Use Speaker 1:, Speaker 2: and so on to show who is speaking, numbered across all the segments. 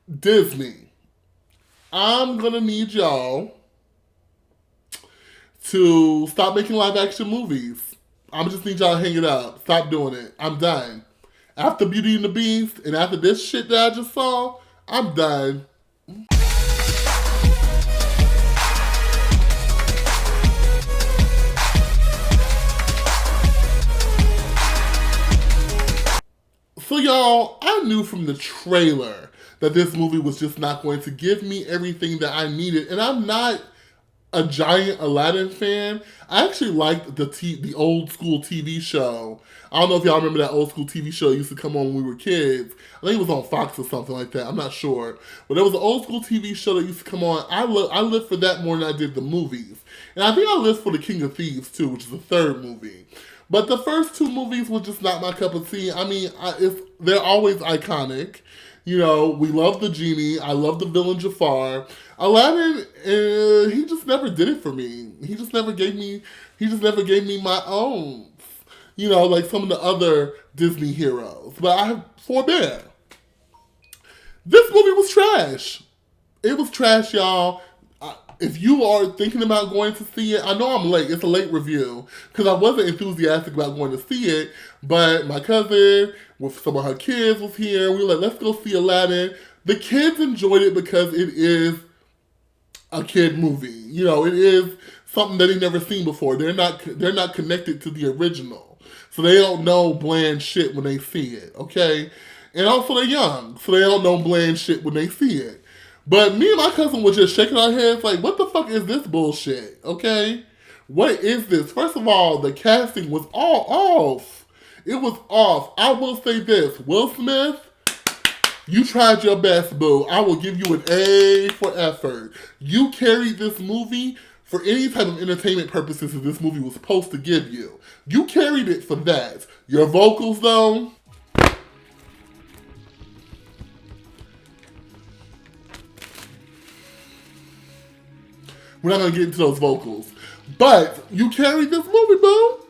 Speaker 1: Disney, I'm gonna need y'all to stop making live action movies. I'm just need y'all to hang it up. Stop doing it. I'm done. After Beauty and the Beast and after this shit that I just saw, I'm done. So, y'all, I knew from the trailer that this movie was just not going to give me everything that I needed. And I'm not a giant Aladdin fan. I actually liked the old school TV show. I don't know if y'all remember that old school TV show that used to come on when we were kids. I think it was on Fox or something like that. I'm not sure. But there was an old school TV show that used to come on. I lived for that more than I did the movies. And I think I lived for The King of Thieves too, which is the third movie. But the first two movies were just not my cup of tea. I mean, they're always iconic. You know, we love the genie. I love the villain Jafar. Aladdin, he just never did it for me. He just never gave me. He just never gave me my own. You know, like some of the other Disney heroes. But I forbear. This movie was trash. It was trash, y'all. If you are thinking about going to see it, I know I'm late. It's a late review because I wasn't enthusiastic about going to see it. But my cousin with some of her kids was here. We were like, let's go see Aladdin. The kids enjoyed it because it is a kid movie. You know, it is something that they've never seen before. They're not connected to the original, so they don't know bland shit when they see it. Okay, and also they're young, so they don't know bland shit when they see it. But me and my cousin were just shaking our heads like, what the fuck is this bullshit? Okay? What is this? First of all, the casting was all off. It was off. I will say this. Will Smith, you tried your best, boo. I will give you an A for effort. You carried this movie for any type of entertainment purposes that this movie was supposed to give you. You carried it for that. Your vocals, though, we're not gonna get into those vocals. But you carried this movie, boo.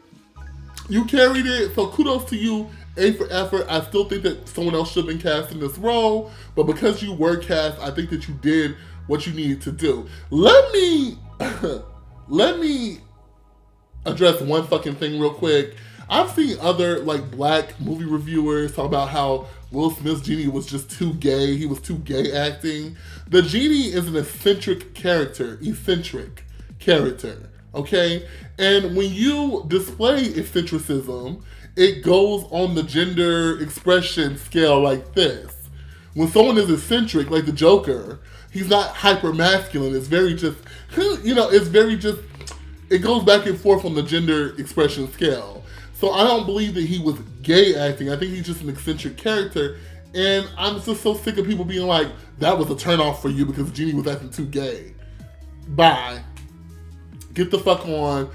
Speaker 1: You carried it, so kudos to you. A for effort. I still think that someone else should have been cast in this role, but because you were cast, I think that you did what you needed to do. Let me let me address one fucking thing real quick. I've seen other like black movie reviewers talk about how Will Smith's genie was just too gay. He was too gay acting. The genie is an eccentric character. Okay? And when you display eccentricism, it goes on the gender expression scale like this. When someone is eccentric, like the Joker, he's not hyper masculine. It's very just, it goes back and forth on the gender expression scale. So I don't believe that he was gay acting. I think he's just an eccentric character. And I'm just so sick of people being like, that was a turnoff for you because Genie was acting too gay. Bye. Get the fuck on.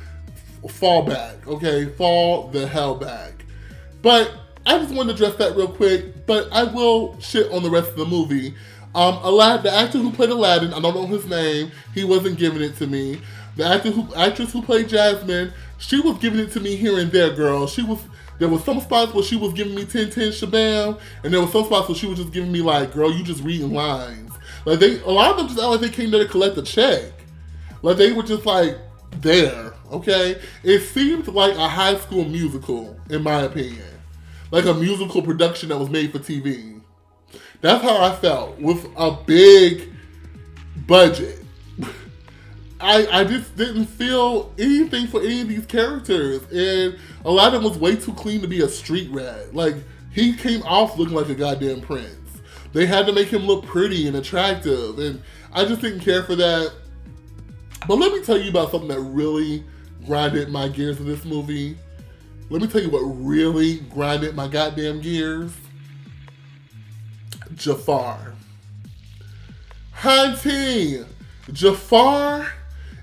Speaker 1: Fall back, okay? Fall the hell back. But I just wanted to address that real quick, but I will shit on the rest of the movie. Aladdin, the actor who played Aladdin, I don't know his name. He wasn't giving it to me. The actress who played Jasmine, she was giving it to me here and there, girl. There was some spots where she was giving me 10-10 shabam, and there was some spots where she was just giving me like, girl, you just reading lines. Like a lot of them just act like they came there to collect a check. Like they were just like there, okay? It seemed like a high school musical, in my opinion. Like a musical production that was made for TV. That's how I felt, with a big budget. I just didn't feel anything for any of these characters. And Aladdin was way too clean to be a street rat. Like, he came off looking like a goddamn prince. They had to make him look pretty and attractive. And I just didn't care for that. But let me tell you about something that really grinded my gears in this movie. Let me tell you what really grinded my goddamn gears. Jafar. Hunty! Jafar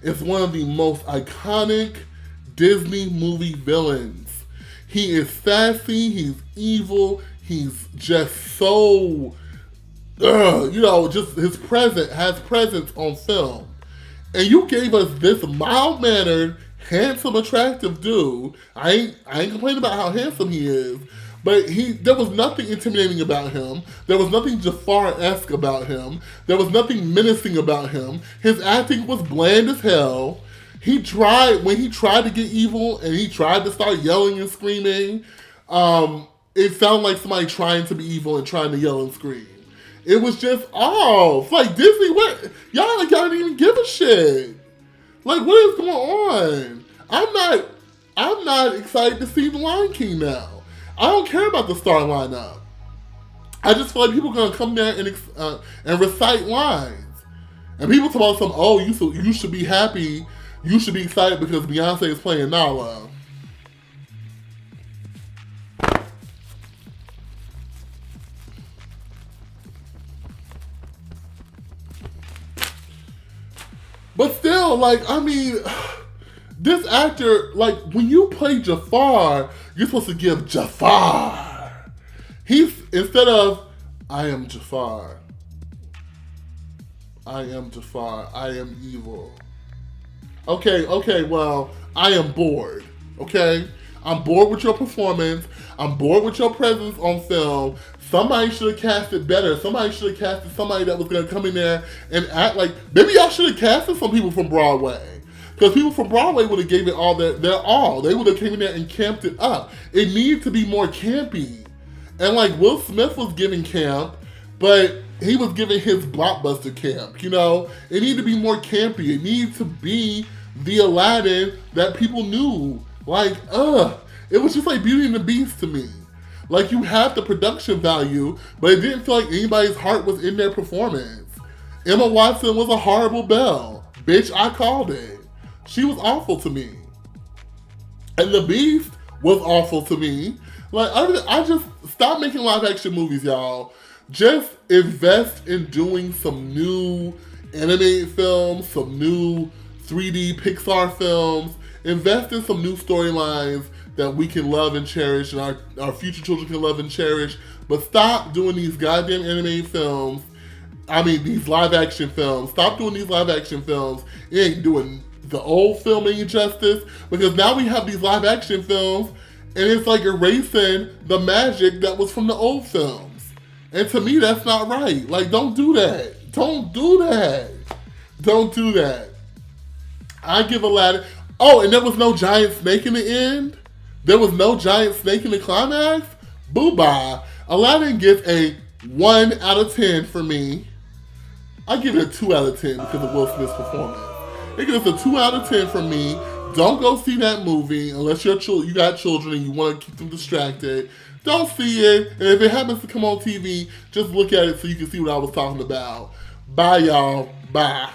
Speaker 1: is one of the most iconic Disney movie villains. He is sassy, he's evil, he's just so, just his presence on film. And you gave us this mild-mannered, handsome, attractive dude. I ain't complaining about how handsome he is, But there was nothing intimidating about him. There was nothing Jafar-esque about him. There was nothing menacing about him. His acting was bland as hell. When he tried to get evil and he tried to start yelling and screaming, it sounded like somebody trying to be evil and trying to yell and scream. It was just off. Like, Disney, what? Y'all didn't even give a shit. Like, what is going on? I'm not excited to see The Lion King now. I don't care about the star lineup. I just feel like people are going to come there and recite lines. And people talk about you should be happy, you should be excited because Beyonce is playing Nala. But still, this actor, when you play Jafar, you're supposed to give Jafar. Instead of, I am Jafar. I am Jafar. I am evil. Okay, well, I am bored. Okay? I'm bored with your performance. I'm bored with your presence on film. Somebody should have casted better. Somebody should have casted somebody that was going to come in there and act like... Maybe y'all should have casted some people from Broadway. Because people from Broadway would have gave it all their all. They would have came in there and camped it up. It needed to be more campy. And Will Smith was giving camp, but he was giving his blockbuster camp, you know? It needed to be more campy. It needed to be the Aladdin that people knew. It was just like Beauty and the Beast to me. You have the production value, but it didn't feel like anybody's heart was in their performance. Emma Watson was a horrible Belle. Bitch, I called it. She was awful to me. And the Beast was awful to me. I just stop making live action movies, y'all. Just invest in doing some new animated films, some new 3D Pixar films. Invest in some new storylines that we can love and cherish and our future children can love and cherish. But stop doing these goddamn animated films. These live action films. Stop doing these live action films. It ain't doing the old film any justice, because now we have these live action films and it's erasing the magic that was from the old films. And to me, that's not right. Don't do that. Don't do that. Don't do that. I give Aladdin... Oh, and there was no giant snake in the end? There was no giant snake in the climax? Boo-bye. Aladdin gets a 1 out of 10 for me. I give it a 2 out of 10 because of Will Smith's performance. It gives a 2 out of 10 for me. Don't go see that movie unless you got children and you want to keep them distracted. Don't see it. And if it happens to come on TV, just look at it so you can see what I was talking about. Bye, y'all. Bye.